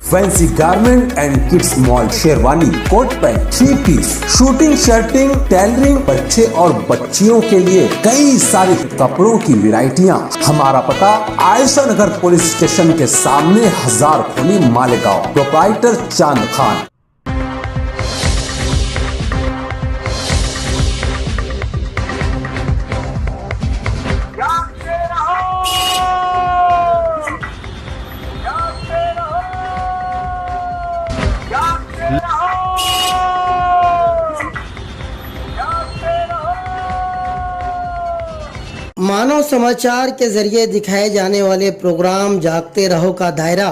Fancy garment and kids mall, sherwani, coat pant, 3 piece, suiting, shirting, tailoring, बच्चे और बच्चियों के लिए कई सारे कपड़ों की वैरायटियां। हमारा पता आयशा नगर पुलिस स्टेशन के सामने, हजार खोली, मालेगांव। प्रोप्राइटर चांद खान। मानव समाचार के जरिए दिखाए जाने वाले प्रोग्राम जागते रहो का दायरा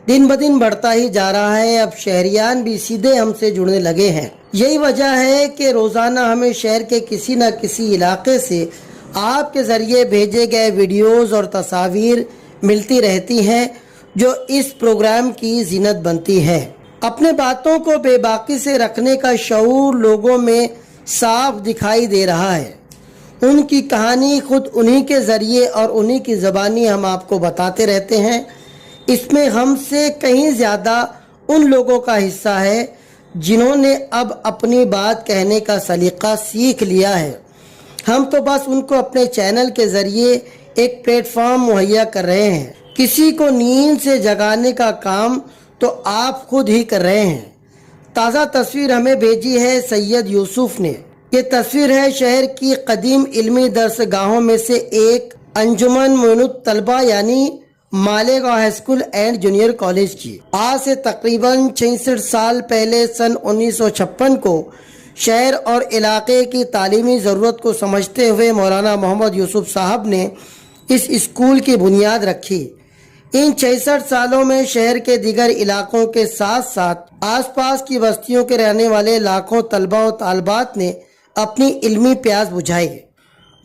दिन ब दिन बढ़ता ही जा रहा है। अब शहरियान भी सीधे हमसे जुड़ने लगे हैं। यही वजह है कि रोजाना हमें शहर के किसी न किसी इलाके से आपके जरिए भेजे गए वीडियोस और तस्वीर मिलती रहती हैं, जो इस प्रोग्राम की जीनत बनती है। अपने बातों को बेबाकी से रखने का शऊर लोगों में साफ दिखाई दे रहा है। उनकी कहानी खुद उन्हीं के जरिए और उन्हीं की ज़बानी हम आपको बताते रहते हैं। इसमें हमसे कहीं ज़्यादा उन लोगों का हिस्सा है जिन्होंने अब अपनी बात कहने का सलीका सीख लिया है। हम तो बस उनको अपने चैनल के जरिए एक प्लेटफॉर्म मुहैया कर रहे हैं। किसी को नींद से जगाने का काम तो आप खुद ही कर रहे हैं। ताज़ा तस्वीर हमें भेजी है सैयद यूसुफ ने। ये तस्वीर है शहर की कदीम इल्मी दरसगाहों में से एक अंजुमन मोइनुत तलबा यानी Malegaon high school and junior college की। आज से तकरीबन 66 साल पहले सन 1956 को शहर और इलाके की तालीमी ज़रूरत को समझते हुए मौलाना मोहम्मद यूसुफ साहब ने इस स्कूल की बुनियाद रखी। इन 66 सालों में शहर के दीगर इलाकों के साथ साथ आसपास की बस्तियों के रहने वाले लाखों तलबा और तालबात ने अपनी इल्मी प्यास बुझाई।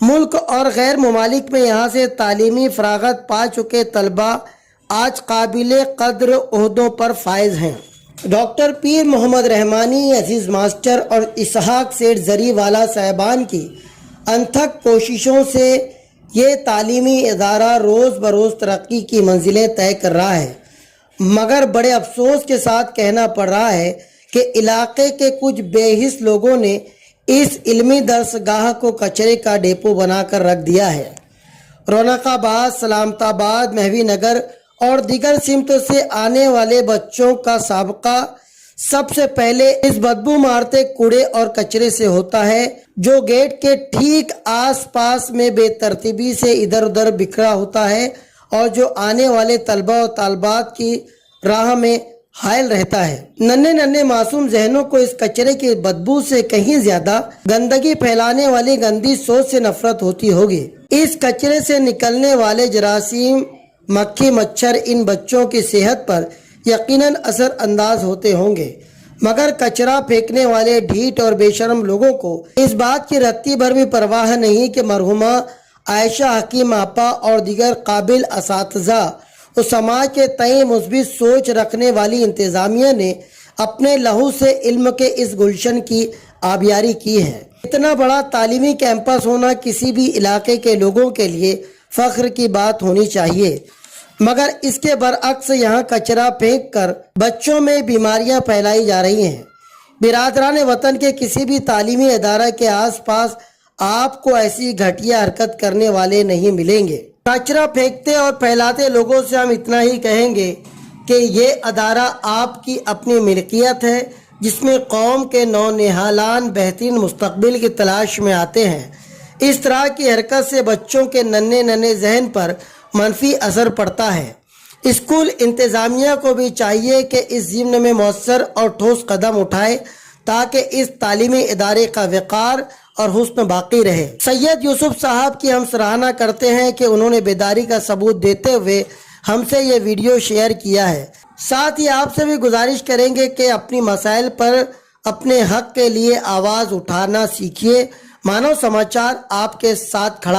मुल्क और गैर ममालिक में यहाँ से तालीमी फरागत पा चुके तलबा आज काबिल कद्र ओहदों पर फायज हैं। डॉक्टर पीर मोहम्मद रहमानी, अजीज मास्टर और इसहाक सेठ जरीवाला साहबान की अनथक कोशिशों से ये तालीमी इदारा रोज़ बरोज़ तरक्की की मंजिलें तय कर रहा है, मगर बड़े अफसोस के साथ कहना पड़ रहा है कि इलाके के कुछ बेहिस लोगों ने इस इल्मी दरसगाह को कचरे का डेपो बनाकर रख दिया है। रौनकाबाद, सलामताबाद, महवी नगर और दीगर सिमतों से आने वाले बच्चों का साबका सबसे पहले इस बदबू मारते कूड़े और कचरे से होता है, जो गेट के ठीक आसपास में बेतरतीबी से इधर उधर बिखरा होता है और जो आने वाले तलबा और तालबात की राह में हायल रहता है। नन्हे नन्हे मासूम जहनों को इस कचरे की बदबू से कहीं ज्यादा गंदगी फैलाने वाली गंदी सोच से नफरत होती होगी। इस कचरे से निकलने वाले जरासीम, मक्खी, मच्छर इन बच्चों की सेहत पर यकीनन असर अंदाज होते होंगे, मगर कचरा फेंकने वाले ढीठ और बेशर्म लोगों को इस बात की रत्ती भर भी परवाह नहीं कि मरहुमा आयशा हकीम आपा और दीगर काबिल असातिज़ा और समाज के तय मुस्बित सोच रखने वाली इंतजामिया ने अपने लहू से इल्म के इस गुलशन की आबियारी की है। इतना बड़ा तालीमी कैंपस होना किसी भी इलाके के लोगों के लिए फख्र की बात होनी चाहिए, मगर इसके बरअक्स यहाँ कचरा फेंक कर बच्चों में बीमारियाँ फैलाई जा रही हैं। बिरादरान वतन के किसी भी तालीमी इदारा के आसपास आपको ऐसी घटिया हरकत करने वाले नहीं मिलेंगे। कचरा फेंकते और फैलाते लोगों से हम इतना ही कहेंगे कि ये अदारा आपकी अपनी मिल्कियत है, जिसमें कौम के नौनिहालान बेहतरीन मुस्तकबिल की तलाश में आते हैं। इस तरह की हरकत से बच्चों के नन्हे नन्हे जहन पर मनफी असर पड़ता है। स्कूल इंतज़ामिया को भी चाहिए कि इस ज़िम्न में मौसर और ठोस कदम उठाए ताकि इस तालीमी इदारे का वक़ार और हुस्न बाकी रहे। सैयद यूसुफ साहब की हम सराहना करते हैं कि उन्होंने बेदारी का सबूत देते हुए हमसे ये वीडियो शेयर किया है। साथ ही आपसे भी गुजारिश करेंगे कि अपनी मसाइल पर अपने हक के लिए आवाज़ उठाना सीखिए। मानव समाचार आपके साथ खड़ा है।